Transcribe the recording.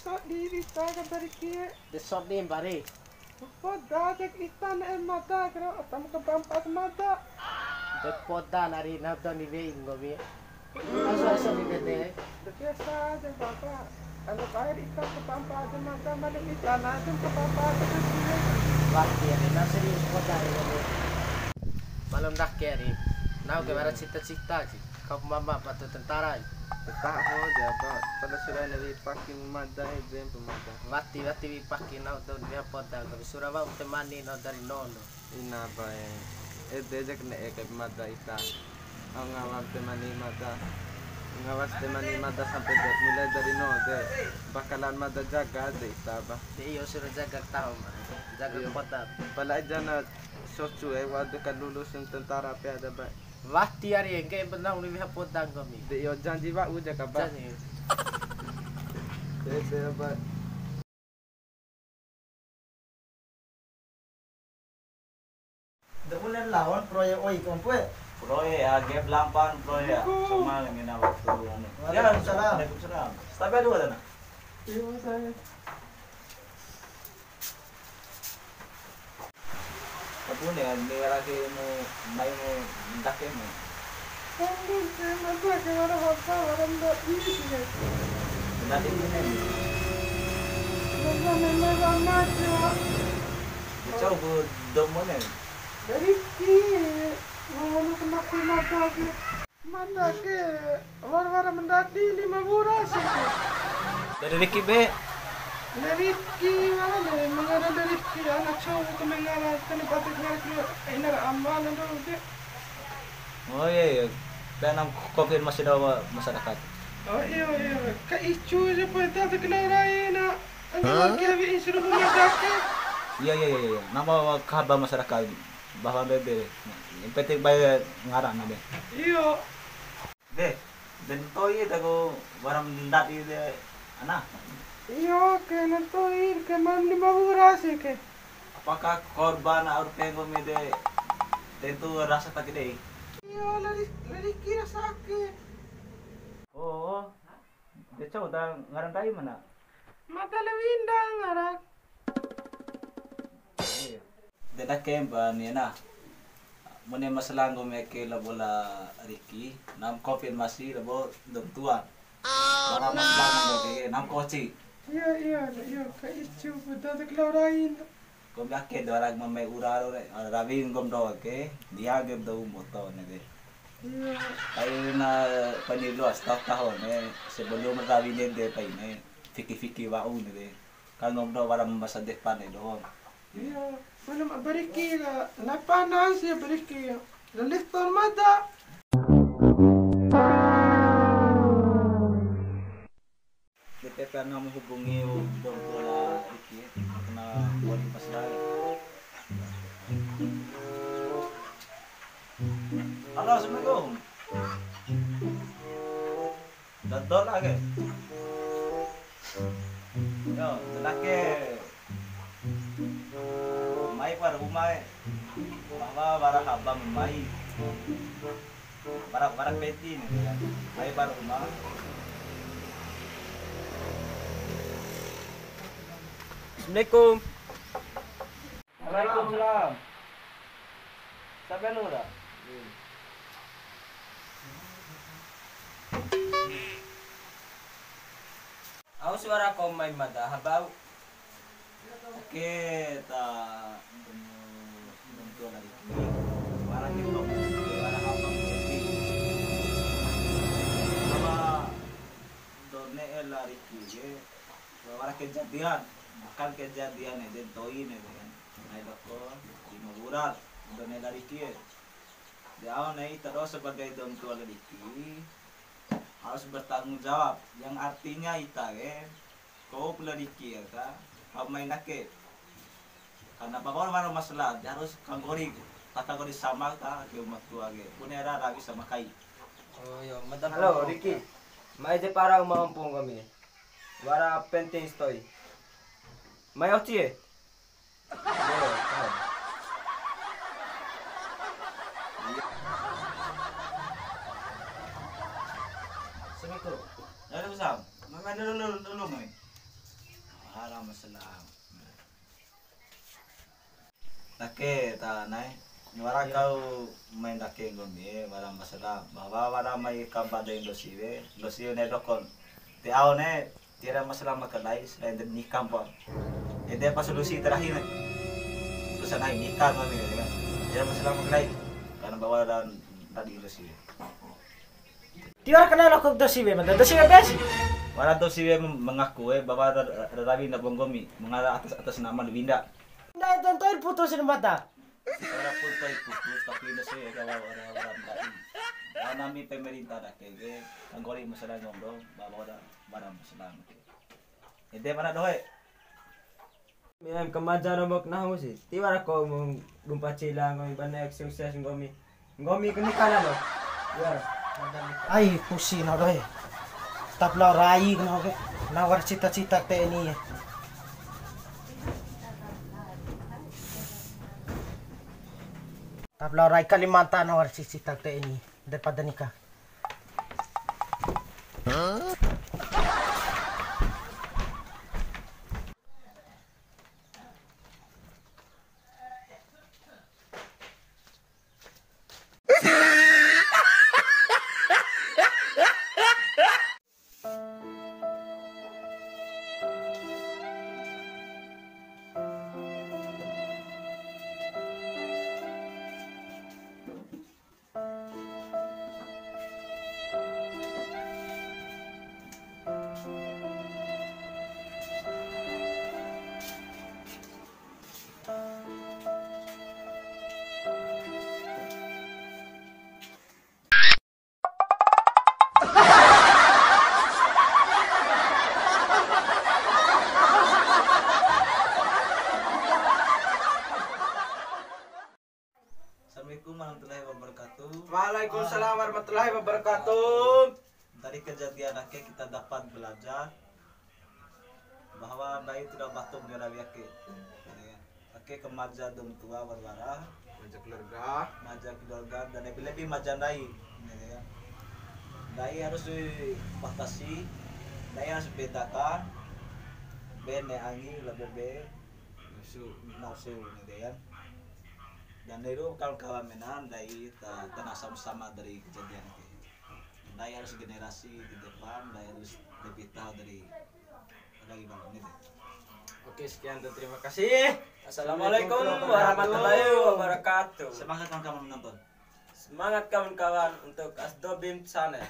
so di taga barikie. De sot din bari. Podda dek itan mata kro tam ka pampat mata. De podda nari nabda ni ve ingomi. Asa ni de. Dek sa de bapa. Ano kahit itan ka pampat mata maling itan natin ka pampat ka siya. Wati ari na serius podda ni. Malam dak keri. Now ke barat cita-cita sih. Kau mama patu tentara. Tak ho jabat. Pada sudah nabi pakai mada exam pemada. Wati pakai now tu dia podda. Kau Surabaya temani no dari nono. Ina bae. Dejak ne ek mada ita. Ang ngawam temani mada. Ngawas temani mada sampai mulai dari no de. Bakalan mada jaga de ita ba. Di iyo suruh jaga tahu mah. Jaga podda. Pala jana socu wadu kan lulus tentara pe ada ba. Wati ari engke benang ni biha podda kami. De yo janji ba uja ka ba. Janji. De ba. Dapunan lawan proyek oi kompe. Proyek game lampan proyek sama dengan waktu anu. Ya, Waalaikumsalam. Tapi ada mana? Iyo saya. Apa ni? Ni lagi main dake mo. Kandu se mata ke wala hota wala ndo ini sih. Nanti ni. Nana mata. Cau bu dom mana? Dari ki mau kemaki mata ke war mendati 5 bulan sih. Dari Ricky be. Dari ki mana mengara dari ki anak cowok ke mengara kan batik ngara ini amal ndo ke. Oh iya. Penam konfirmasi dawa masyarakat. Oh iya ka icu je pada tak kena raina. Anda ke bi insuruh mata ke. Iya. Nama kabar masyarakat bahwa bebe. Petik bay ngarang be. Iyo. Deh, dan toy dago waram ndat ide anak. Iyo ke nantoin ke man 5 bulan sih ke. Apakah korban atau pengom ide tentu rasa tak gede? Iyo lari kira sakit. Oh, dia coba dah ngarang tahu mana? Mata lewindang ngarak. Iya. Dia dah kempa ni na. Mune masalah ngomeke la bola Ricky, nam konfirmasi la bo dom tuan. Para masalah ngomeke nam koci. Iya ka icu pada tak kena rain. Kom yakke dorang mamai uraro ravi ngom do ke, dia gem do moto ne de. Iya. Ay na panilo stop tahon sebelum ravi ne de pa ini fiki wa un de. Kan ngom do wala masadeh pa ne do. Iya. Mana bariki la panas ya bariki. Lalifton mata. Kita pernah menghubungi dom bola Ricky karena buat masalah. Halo, Assalamualaikum. Dodol lagi. Yo, lelaki. Mai pada rumah. Mama barang abang mai. Barang peti ni kan. Mai pada rumah. Assalamualaikum. Waalaikumsalam. Sampai lu dah. Aku suara kau main mada habau. Oke, ta bentuk lagi. Barang itu, barang abang peti. Sama done lari kiri. Barang kejadian, bukan kejadian ini, doi ini kan. Naik doko, dimuburat, done lari kiri. Dia awal naik terus sebagai dom tua lari kiri. Harus bertanggung jawab, yang artinya ita kau pelari kiri kan. Kau main nake, karena bapak orang masalah, dia harus kategori sama kan, ke umat tua ke, punya rabi sama kai. Oh yo, mata. Halo Ricky. Mai je para umampung kami. Wara penting stoi. Mai oci e? Assalamualaikum. Ya, Sam. Mana dulu nih. Dake ta nai. Wara kau main dake ngomi wara masalah bahwa wara mai kamba de Indosiwe ne dokon. Te au ne tira masalah makalai selain dari nikah pun. Itu apa solusi terakhir nih? Terus naik nikah ngomi kan. Tira masalah makalai karena bawa dan tadi Indosiwe. Tiwara kenal aku Indosiwe, mantap Indosiwe besi. Wala Indosiwe mengaku bahwa Rabi na bonggomi mengarah atas nama Winda. Nah, tentuin putusin mata. Para punto putus tapi Indosiwe kalau orang-orang tadi. Nami pemerintah dah kege, anggori masalah ngomong bahwa ada barang masalah. Ide mana doy? Mira kemaja nomok nahu sih. Tiwara ko mong gumpa cila ngomi bana sukses ngomi. Ngomi kini kala lo. Ya. Ay, pusing na doy. Tapla rai na ke. Nawar cita-cita te ini. Tapla rai Kalimantan nawar cita-cita te ini daripada nikah. Assalamualaikum warahmatullahi wabarakatuh. Waalaikumsalam warahmatullahi wabarakatuh. Dari kejadian Ake kita dapat belajar bahwa bayi tidak batuk jara Ake. Ake kemaja dom tua warwara, maja keluarga dan lebih maja dai. Dai harus dibatasi, dai harus bedakan. Bene angin lebih be nafsu ya. Dan itu kawan-kawan menan dari tanah sama-sama dari kejadian itu. Dari harus generasi di depan, dari harus lebih tahu dari lagi bangun itu. Oke, sekian dan terima kasih. Assalamualaikum warahmatullahi wabarakatuh. Semangat kawan-kawan menonton. Semangat kawan-kawan untuk Asdobim Channel.